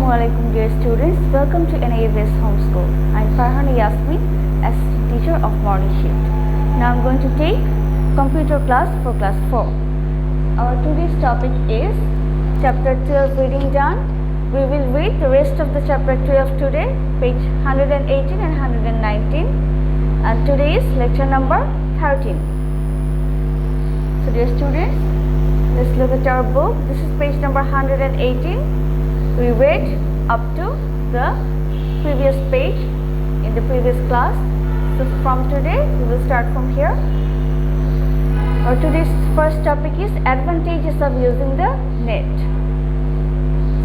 Assalamualaikum dear students, welcome to NAVS Homeschool. I am Farhana Yasmin, assistant teacher of morning shift. Now I am going to take computer class for class 4. Our today's topic is chapter 12 reading done. We will read the rest of the chapter 12 today, page 118 and 119, and today is lecture number 13. So dear students, let's look at our book. This is page number 118. We read up to the previous page in the previous class. So from today, we will start from here. Our today's first topic is advantages of using the net.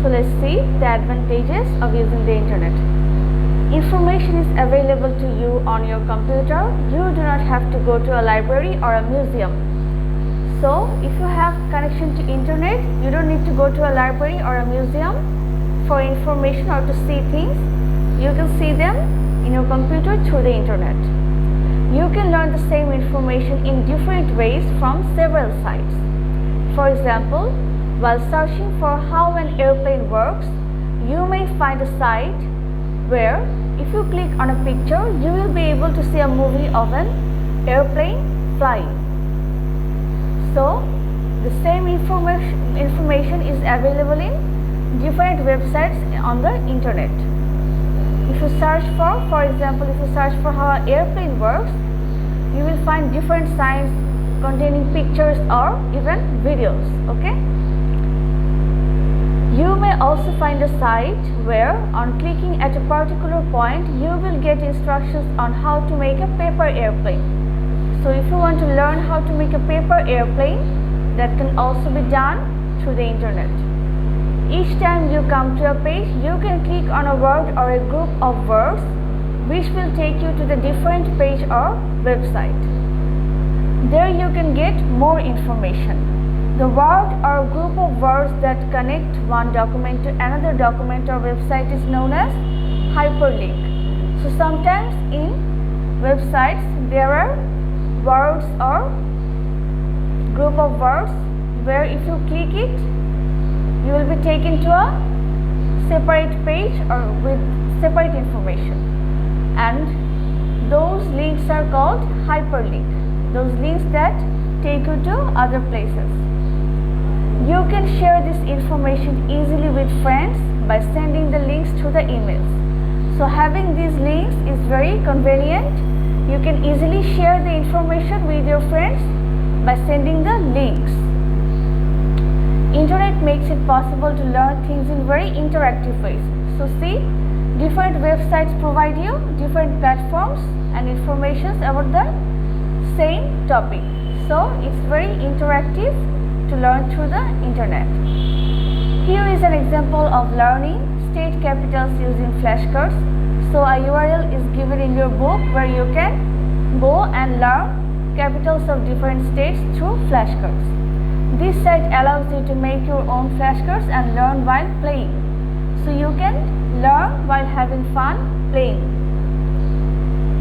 So let's see the advantages of using the internet. Information is available to you on your computer. You do not have to go to a library or a museum. So if you have connection to internet, you don't need to go to a library or a museum for information or to see things. You can see them in your computer through the internet. You can learn the same information in different ways from several sites. For example, while searching for how an airplane works, you may find a site where if you click on a picture, you will be able to see a movie of an airplane flying. So the same information is available in different websites on the internet. If you search for example, if you search for how an airplane works, you will find different sites containing pictures or even videos. Okay. You may also find a site where on clicking at a particular point, you will get instructions on how to make a paper airplane. So if you want to learn how to make a paper airplane, that can also be done through the internet. Each time you come to a page, you can click on a word or a group of words which will take you to the different page or website. There you can get more information. The word or group of words that connect one document to another document or website is known as hyperlink. So sometimes in websites there are words or group of words where if you click it, you will be taken to a separate page or with separate information, and those links are called hyperlink, those links that take you to other places. You can share this information easily with friends by sending the links through the emails. So having these links is very convenient. You can easily share the information with your friends by sending the links. Internet makes it possible to learn things in very interactive ways. So see, different websites provide you different platforms and information about the same topic. So it's very interactive to learn through the internet. Here is an example of learning state capitals using flashcards. So a URL is given in your book where you can go and learn capitals of different states through flashcards. This site allows you to make your own flashcards and learn while playing. So you can learn while having fun playing.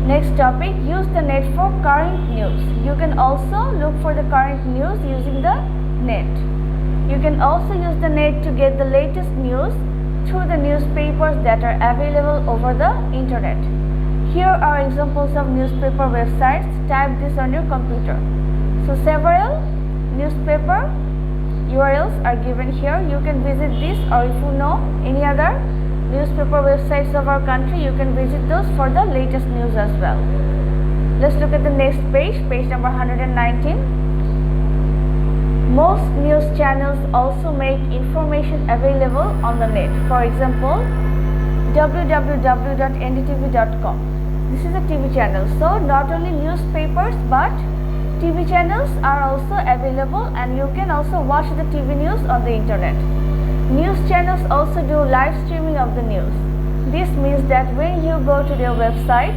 Next topic, use the net for current news. You can also look for the current news using the net. You can also use the net to get the latest news through the newspapers that are available over the internet. Here are examples of newspaper websites. Type this on your computer. So several newspaper URLs are given here. You can visit this, or if you know any other newspaper websites of our country, you can visit those for the latest news as well. Let's look at the next page, page number 119. Most news channels also make information available on the net. For example, www.ndtv.com. This is a TV channel. So not only newspapers but TV channels are also available, and you can also watch the TV news on the internet. News channels also do live streaming of the news. This means that when you go to their website,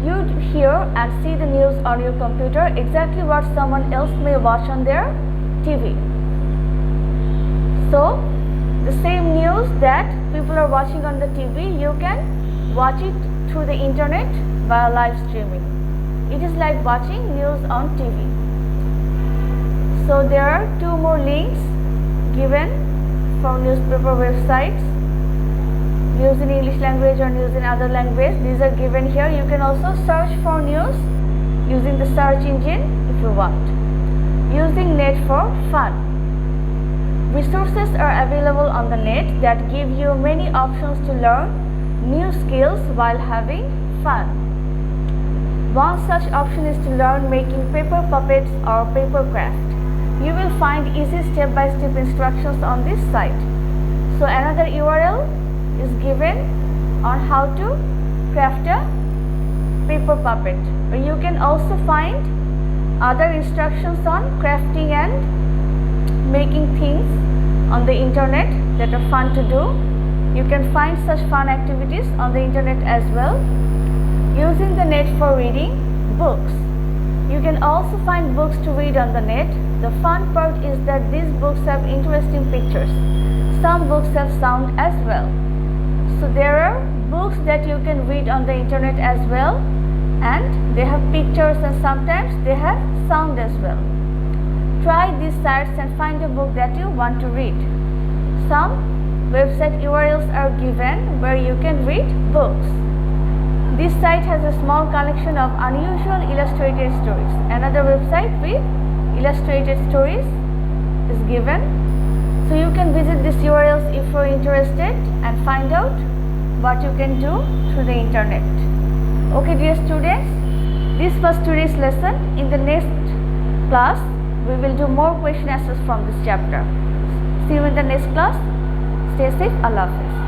you hear and see the news on your computer exactly what someone else may watch on their TV. So the same news that people are watching on the TV, you can watch it through the internet via live streaming. It is like watching news on TV. So there are two more links given from newspaper websites. news in English language or news in other language. These are given here. You can also search for news using the search engine if you want. Using net for fun. Resources are available on the net that give you many options to learn new skills while having fun. One such option is to learn making paper puppets or paper craft. You will find easy step-by-step instructions on this site. So another URL is given on how to craft a paper puppet. You can also find other instructions on crafting and making things on the internet that are fun to do. You can find such fun activities on the internet as well. Using the net for reading books. You can also find books to read on the net. The fun part is that these books have interesting pictures. Some books have sound as well. So there are books that you can read on the internet as well, and they have pictures and sometimes they have sound as well. Try these sites and find a book that you want to read. Some website URLs are given where you can read books. This site has a small collection of unusual illustrated stories. Another website with illustrated stories is given. So you can visit these URLs if you are interested and find out what you can do through the internet. Okay dear students, this was today's lesson. In the next class, we will do more question answers from this chapter. See you in the next class. Stay safe. Allah Hafiz.